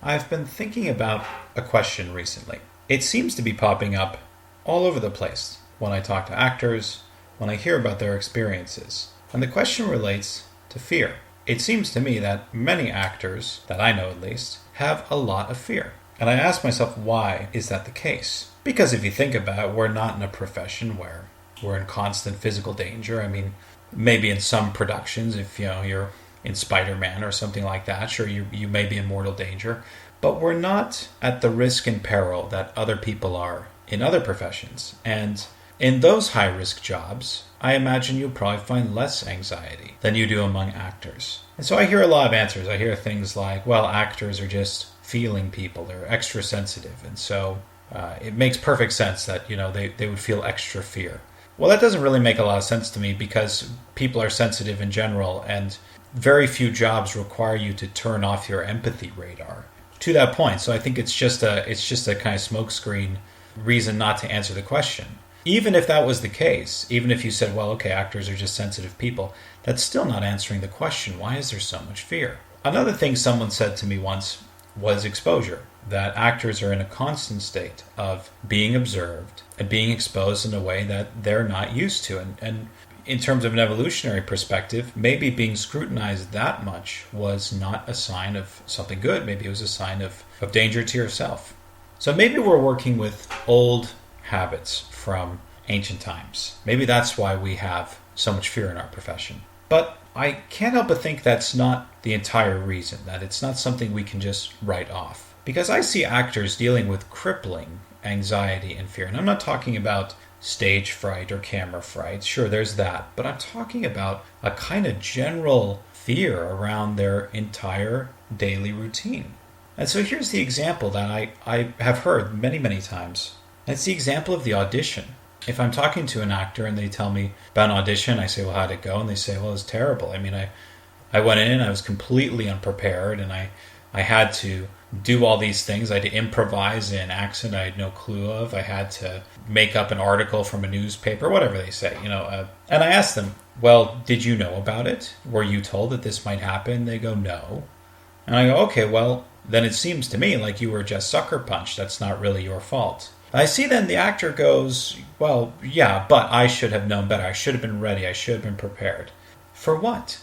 I've been thinking about a question recently. It seems to be popping up all over the place when I talk to actors, when I hear about their experiences. And the question relates to fear. It seems to me that many actors, that I know at least, have a lot of fear. And I ask myself, why is that the case? Because if you think about it, we're not in a profession where we're in constant physical danger. I mean, maybe in some productions, if you're in Spider-Man or something like that, sure, you may be in mortal danger. But we're not at the risk and peril that other people are in other professions. And in those high-risk jobs, I imagine you'll probably find less anxiety than you do among actors. And so I hear a lot of answers. I hear things like, well, actors are just feeling people. They're extra sensitive. And so it makes perfect sense that, they would feel extra fear. Well, that doesn't really make a lot of sense to me because people are sensitive in general, and very few jobs require you to turn off your empathy radar to that point. So I think it's just a kind of smokescreen reason not to answer the question. Even if that was the case, even if you said, well, okay, actors are just sensitive people, that's still not answering the question. Why is there so much fear? Another thing someone said to me once was exposure, that actors are in a constant state of being observed and being exposed in a way that they're not used to. And in terms of an evolutionary perspective, maybe being scrutinized that much was not a sign of something good. Maybe it was a sign of danger to yourself. So maybe we're working with old habits from ancient times. Maybe that's why we have so much fear in our profession. But I can't help but think that's not the entire reason, that it's not something we can just write off. Because I see actors dealing with crippling anxiety and fear. And I'm not talking about stage fright or camera fright. Sure, there's that. But I'm talking about a kind of general fear around their entire daily routine. And so here's the example that I have heard many, many times. It's the example of the audition. If I'm talking to an actor and they tell me about an audition, I say, well, how'd it go? And they say, well, it was terrible. I mean, I went in, I was completely unprepared, and I had to do all these things. I had to improvise in accent I had no clue of. I had to make up an article from a newspaper, whatever they say, And I asked them, well, did you know about it? Were you told that this might happen? They go, no. And I go, okay, well, then it seems to me like you were just sucker punched. That's not really your fault. I see then the actor goes, well, yeah, but I should have known better. I should have been ready. I should have been prepared. For what?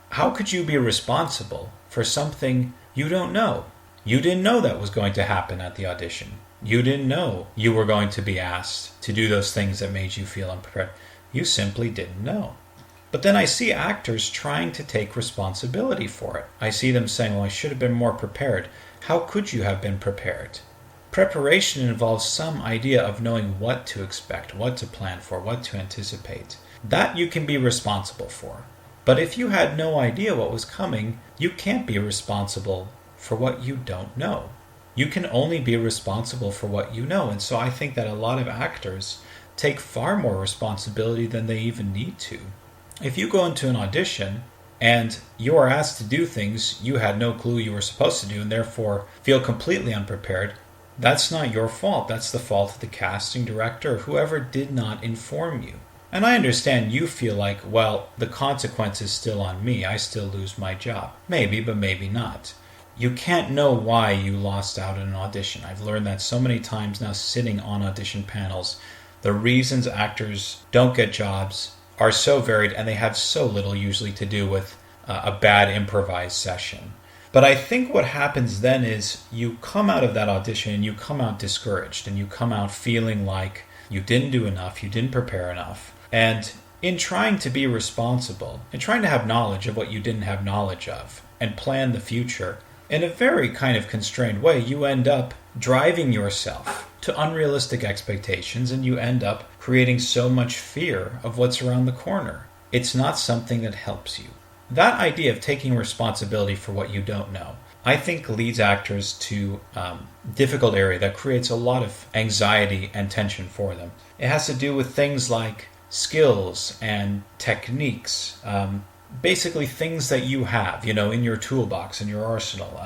How could you be responsible for something you don't know? You didn't know that was going to happen at the audition. You didn't know you were going to be asked to do those things that made you feel unprepared. You simply didn't know. But then I see actors trying to take responsibility for it. I see them saying, well, I should have been more prepared. How could you have been prepared? Preparation involves some idea of knowing what to expect, what to plan for, what to anticipate. That you can be responsible for. But if you had no idea what was coming, you can't be responsible for what you don't know. You can only be responsible for what you know. And so I think that a lot of actors take far more responsibility than they even need to. If you go into an audition and you are asked to do things you had no clue you were supposed to do and therefore feel completely unprepared, that's not your fault. That's the fault of the casting director or whoever did not inform you. And I understand you feel like, well, the consequence is still on me. I still lose my job. Maybe, but maybe not. You can't know why you lost out in an audition. I've learned that so many times now sitting on audition panels. The reasons actors don't get jobs are so varied, and they have so little usually to do with a bad improvised session. But I think what happens then is you come out of that audition and you come out discouraged and you come out feeling like you didn't do enough, you didn't prepare enough. And in trying to be responsible, in trying to have knowledge of what you didn't have knowledge of and plan the future, in a very kind of constrained way, you end up driving yourself to unrealistic expectations and you end up creating so much fear of what's around the corner. It's not something that helps you. That idea of taking responsibility for what you don't know, I think leads actors to a difficult area that creates a lot of anxiety and tension for them. It has to do with things like skills and techniques, basically things that you have, in your toolbox, in your arsenal.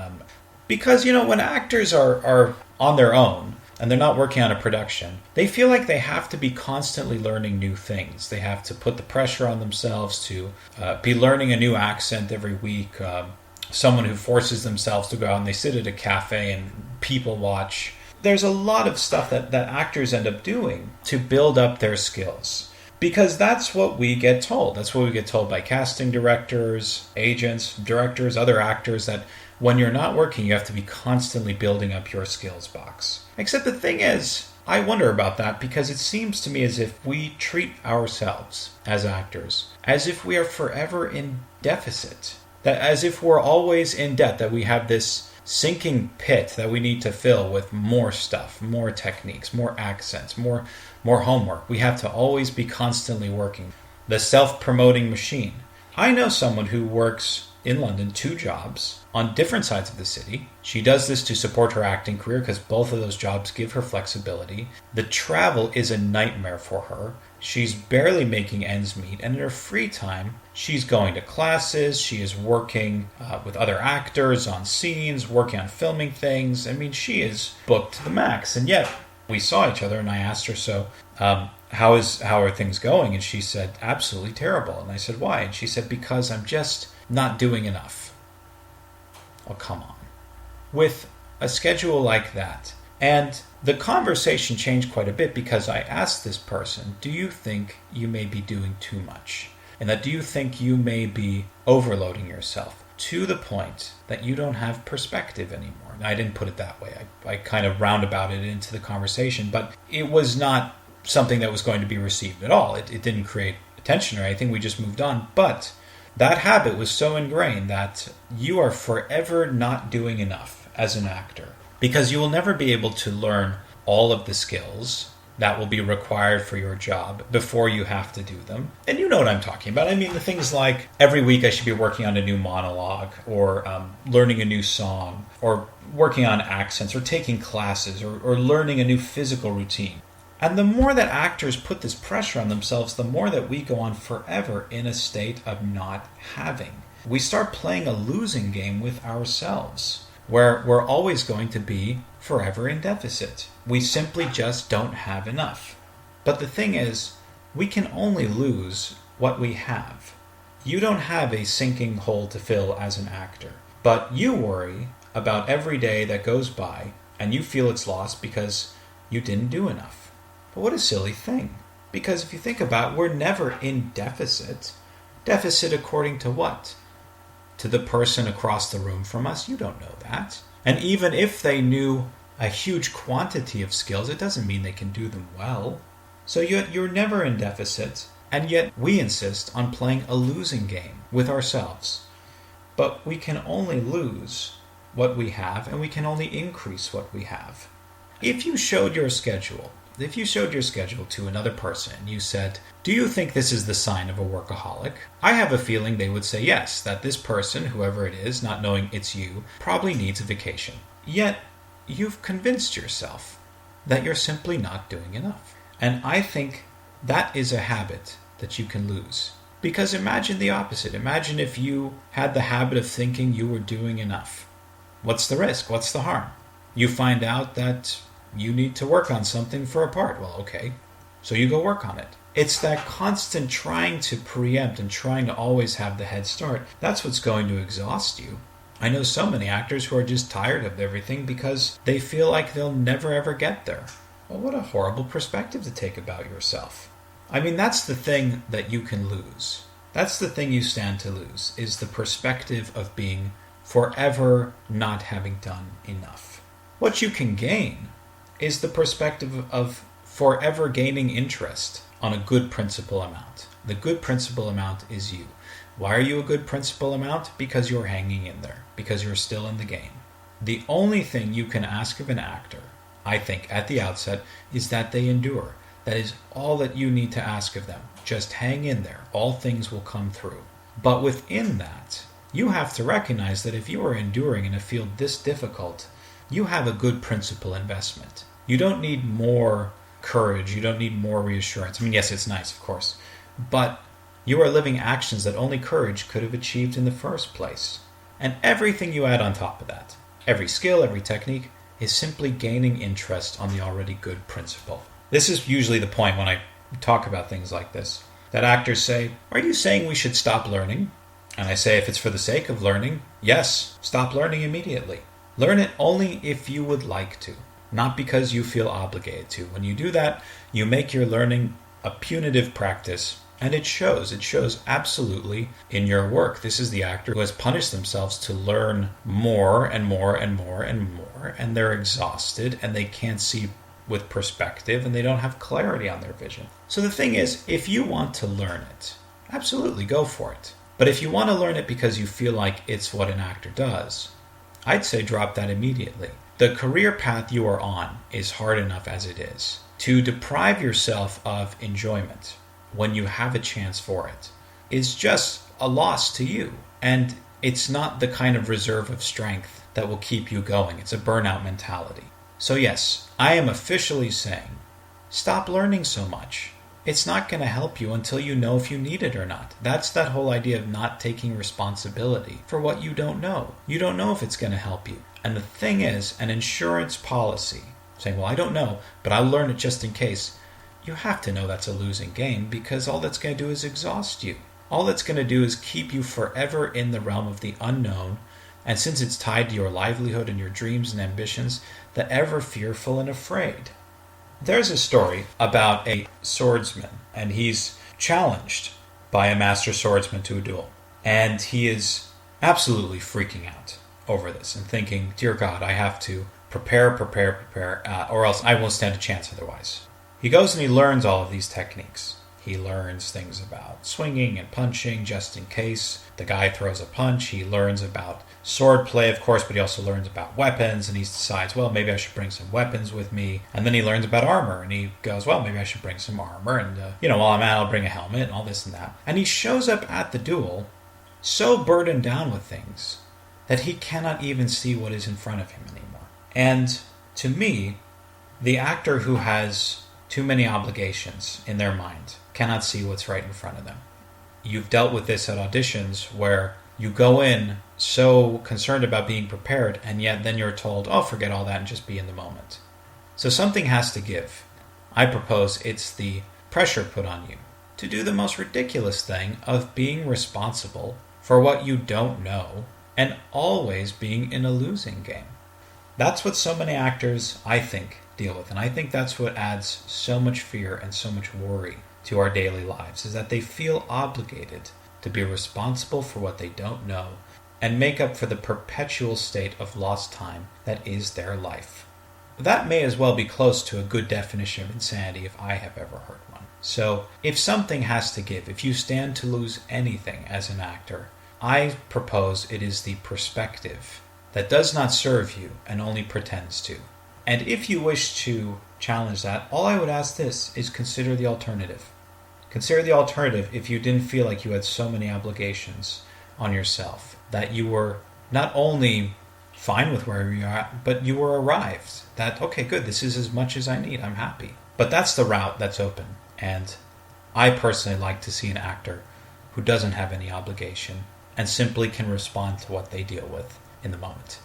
Because, when actors are on their own, and they're not working on a production, they feel like they have to be constantly learning new things. They have to put the pressure on themselves to be learning a new accent every week, someone who forces themselves to go out and they sit at a cafe and people watch. There's a lot of stuff that actors end up doing to build up their skills. Because that's what we get told. That's what we get told by casting directors, agents, directors, other actors, that when you're not working, you have to be constantly building up your skills box. Except the thing is, I wonder about that because it seems to me as if we treat ourselves as actors as if we are forever in deficit. That as if we're always in debt, that we have this sinking pit that we need to fill with more stuff, more techniques, more accents, more homework. We have to always be constantly working. The self-promoting machine. I know someone who works in London 2 jobs on different sides of the city. She does this to support her acting career because both of those jobs give her flexibility. The travel is a nightmare for her. She's barely making ends meet, and in her free time, she's going to classes, she is working with other actors on scenes, working on filming things. I mean, she is booked to the max, and yet we saw each other, and I asked her, so how are things going? And she said, absolutely terrible. And I said, why? And she said, because I'm just not doing enough. Oh, come on. With a schedule like that, and the conversation changed quite a bit because I asked this person, do you think you may be doing too much? And that do you think you may be overloading yourself to the point that you don't have perspective anymore? Now, I didn't put it that way. I kind of roundabouted it into the conversation, but it was not something that was going to be received at all. It didn't create attention or anything. We just moved on. But that habit was so ingrained that you are forever not doing enough as an actor. Because you will never be able to learn all of the skills that will be required for your job before you have to do them. And you know what I'm talking about. I mean, the things like every week I should be working on a new monologue or learning a new song or working on accents or taking classes or learning a new physical routine. And the more that actors put this pressure on themselves, the more that we go on forever in a state of not having. We start playing a losing game with ourselves, where we're always going to be forever in deficit. We simply just don't have enough. But the thing is, we can only lose what we have. You don't have a sinking hole to fill as an actor, but you worry about every day that goes by and you feel it's lost because you didn't do enough. But what a silly thing. Because if you think about it, we're never in deficit. Deficit according to what? To the person across the room from us? You don't know that. And even if they knew a huge quantity of skills, it doesn't mean they can do them well. So you're never in deficit, and yet we insist on playing a losing game with ourselves. But we can only lose what we have, and we can only increase what we have. If you showed your schedule to another person, you said, do you think this is the sign of a workaholic? I have a feeling they would say yes, that this person, whoever it is, not knowing it's you, probably needs a vacation. Yet, you've convinced yourself that you're simply not doing enough. And I think that is a habit that you can lose. Because imagine the opposite. Imagine if you had the habit of thinking you were doing enough. What's the risk? What's the harm? You find out that you need to work on something for a part. Well, okay. So you go work on it. It's that constant trying to preempt and trying to always have the head start. That's what's going to exhaust you. I know so many actors who are just tired of everything because they feel like they'll never ever get there. Well, what a horrible perspective to take about yourself. I mean, that's the thing that you can lose. That's the thing you stand to lose, is the perspective of being forever not having done enough. What you can gain is the perspective of forever gaining interest on a good principal amount. The good principal amount is you. Why are you a good principal amount? Because you're hanging in there, because you're still in the game. The only thing you can ask of an actor, I think, at the outset, is that they endure. That is all that you need to ask of them. Just hang in there. All things will come through. But within that, you have to recognize that if you are enduring in a field this difficult, you have a good principal investment. You don't need more courage. You don't need more reassurance. I mean, yes, it's nice, of course. But you are living actions that only courage could have achieved in the first place. And everything you add on top of that, every skill, every technique, is simply gaining interest on the already good principle. This is usually the point when I talk about things like this, that actors say, are you saying we should stop learning? And I say if it's for the sake of learning, yes, stop learning immediately. Learn it only if you would like to, not because you feel obligated to. When you do that, you make your learning a punitive practice, and it shows. It shows absolutely in your work. This is the actor who has punished themselves to learn more and more and more and more, and they're exhausted and they can't see with perspective and they don't have clarity on their vision. So the thing is, if you want to learn it, absolutely go for it. But if you want to learn it because you feel like it's what an actor does, I'd say drop that immediately. The career path you are on is hard enough as it is. To deprive yourself of enjoyment when you have a chance for it is just a loss to you. And it's not the kind of reserve of strength that will keep you going. It's a burnout mentality. So yes, I am officially saying, stop learning so much. It's not going to help you until you know if you need it or not. That's that whole idea of not taking responsibility for what you don't know. You don't know if it's going to help you. And the thing is, an insurance policy, saying, well, I don't know, but I'll learn it just in case. You have to know that's a losing game, because all that's going to do is exhaust you. All that's going to do is keep you forever in the realm of the unknown, and since it's tied to your livelihood and your dreams and ambitions, the ever fearful and afraid. There's a story about a swordsman, and he's challenged by a master swordsman to a duel. And he is absolutely freaking out over this and thinking, dear God, I have to prepare, or else I won't stand a chance otherwise. He goes and he learns all of these techniques. He learns things about swinging and punching just in case the guy throws a punch. He learns about sword play, of course, but he also learns about weapons, and he decides, well, maybe I should bring some weapons with me. And then he learns about armor, and he goes, well, maybe I should bring some armor, and, while I'm at it, I'll bring a helmet and all this and that. And he shows up at the duel so burdened down with things that he cannot even see what is in front of him anymore. And to me, the actor who has too many obligations in their mind cannot see what's right in front of them. You've dealt with this at auditions where you go in so concerned about being prepared, and yet then you're told, oh, forget all that and just be in the moment. So something has to give. I propose it's the pressure put on you to do the most ridiculous thing of being responsible for what you don't know and always being in a losing game. That's what so many actors, I think, deal with. And I think that's what adds so much fear and so much worry to our daily lives, is that they feel obligated to be responsible for what they don't know and make up for the perpetual state of lost time that is their life. That may as well be close to a good definition of insanity if I have ever heard one. So if something has to give, if you stand to lose anything as an actor, I propose it is the perspective that does not serve you and only pretends to. And if you wish to challenge that, all I would ask this is consider the alternative. Consider the alternative if you didn't feel like you had so many obligations on yourself, that you were not only fine with where you are at, but you were arrived. That, okay, good, this is as much as I need, I'm happy. But that's the route that's open. And I personally like to see an actor who doesn't have any obligation and simply can respond to what they deal with in the moment.